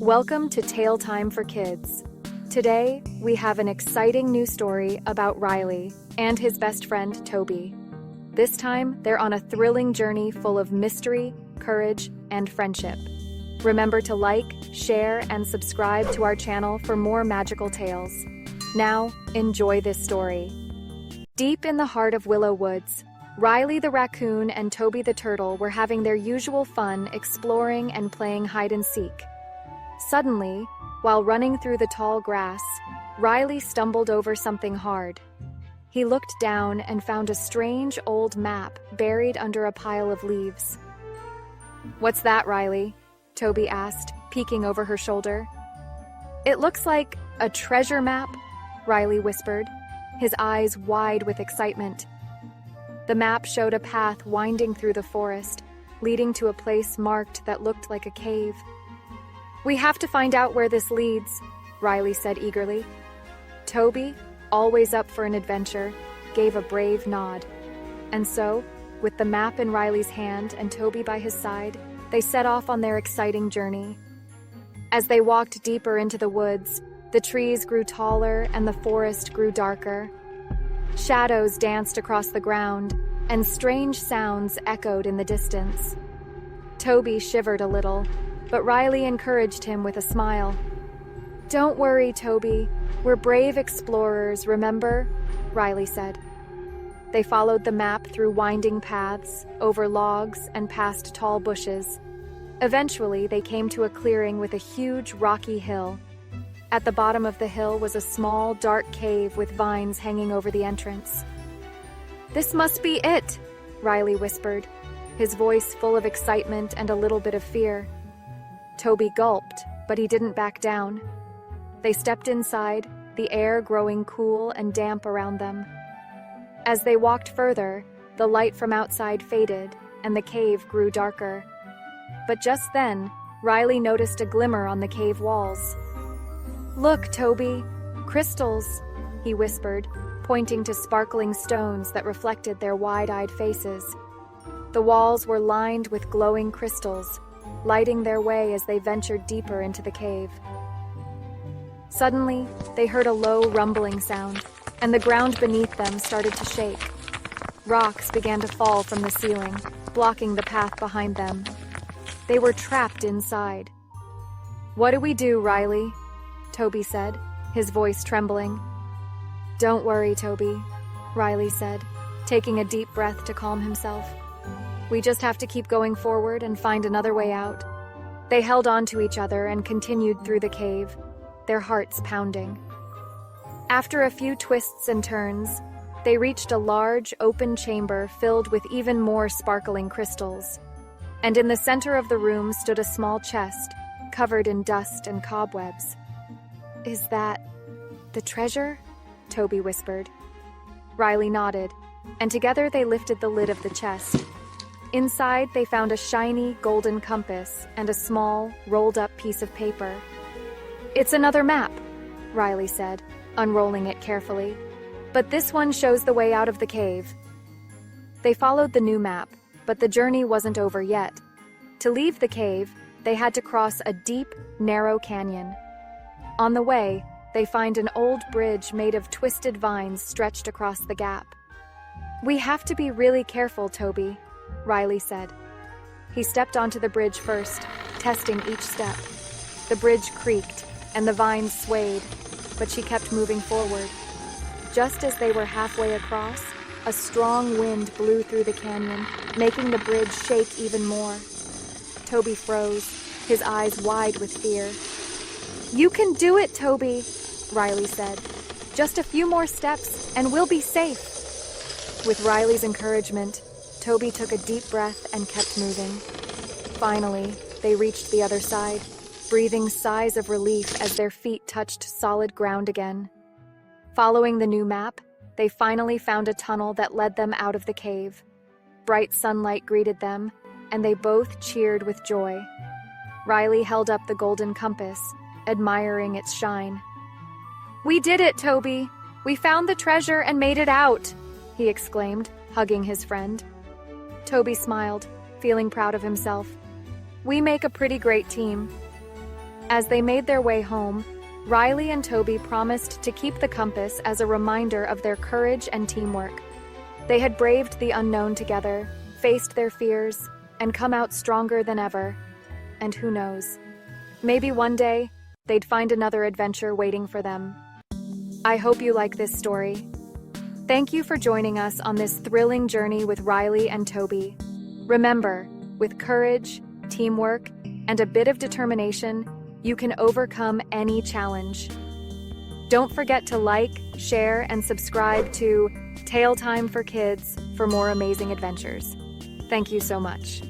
Welcome to Tale Time for Kids. Today, we have an exciting new story about Riley and his best friend, Toby. This time, they're on a thrilling journey full of mystery, courage, and friendship. Remember to like, share, and subscribe to our channel for more magical tales. Now, enjoy this story. Deep in the heart of Willow Woods, Riley the raccoon and Toby the turtle were having their usual fun exploring and playing hide-and-seek. Suddenly, while running through the tall grass, Riley stumbled over something hard. He looked down and found a strange old map buried under a pile of leaves. "What's that, Riley?" Toby asked, peeking over her shoulder. "It looks like a treasure map," Riley whispered, his eyes wide with excitement. The map showed a path winding through the forest, leading to a place marked that looked like a cave. "We have to find out where this leads," Riley said eagerly. Toby, always up for an adventure, gave a brave nod. And so, with the map in Riley's hand and Toby by his side, they set off on their exciting journey. As they walked deeper into the woods, the trees grew taller and the forest grew darker. Shadows danced across the ground, and strange sounds echoed in the distance. Toby shivered a little, but Riley encouraged him with a smile. "Don't worry, Toby. We're brave explorers, remember?" Riley said. They followed the map through winding paths, over logs, and past tall bushes. Eventually, they came to a clearing with a huge rocky hill. At the bottom of the hill was a small, dark cave with vines hanging over the entrance. "This must be it," Riley whispered, his voice full of excitement and a little bit of fear. Toby gulped, but he didn't back down. They stepped inside, the air growing cool and damp around them. As they walked further, the light from outside faded, and the cave grew darker. But just then, Riley noticed a glimmer on the cave walls. "Look, Toby, crystals," he whispered, pointing to sparkling stones that reflected their wide-eyed faces. The walls were lined with glowing crystals, lighting their way as they ventured deeper into the cave. Suddenly, they heard a low rumbling sound, and the ground beneath them started to shake. Rocks began to fall from the ceiling, blocking the path behind them. They were trapped inside. "What do we do, Riley?" Toby said, his voice trembling. "Don't worry, Toby," Riley said, taking a deep breath to calm himself. "We just have to keep going forward and find another way out." They held on to each other and continued through the cave, their hearts pounding. After a few twists and turns, they reached a large, open chamber filled with even more sparkling crystals. And in the center of the room stood a small chest, covered in dust and cobwebs. "Is that the treasure?" Toby whispered. Riley nodded, and together they lifted the lid of the chest. Inside, they found a shiny golden compass and a small, rolled-up piece of paper. "It's another map," Riley said, unrolling it carefully. "But this one shows the way out of the cave." They followed the new map, but the journey wasn't over yet. To leave the cave, they had to cross a deep, narrow canyon. On the way, they find an old bridge made of twisted vines stretched across the gap. "We have to be really careful, Toby," Riley said. He stepped onto the bridge first, testing each step. The bridge creaked, and the vines swayed, but she kept moving forward. Just as they were halfway across, a strong wind blew through the canyon, making the bridge shake even more. Toby froze, his eyes wide with fear. "You can do it, Toby," Riley said. "Just a few more steps, and we'll be safe." With Riley's encouragement, Toby took a deep breath and kept moving. Finally, they reached the other side, breathing sighs of relief as their feet touched solid ground again. Following the new map, they finally found a tunnel that led them out of the cave. Bright sunlight greeted them, and they both cheered with joy. Riley held up the golden compass, admiring its shine. "We did it, Toby! We found the treasure and made it out!" he exclaimed, hugging his friend. Toby smiled, feeling proud of himself. "We make a pretty great team." As they made their way home, Riley and Toby promised to keep the compass as a reminder of their courage and teamwork. They had braved the unknown together, faced their fears, and come out stronger than ever. And who knows? Maybe one day, they'd find another adventure waiting for them. I hope you like this story. Thank you for joining us on this thrilling journey with Riley and Toby. Remember, with courage, teamwork, and a bit of determination, you can overcome any challenge. Don't forget to like, share, and subscribe to Tale Time for Kids for more amazing adventures. Thank you so much.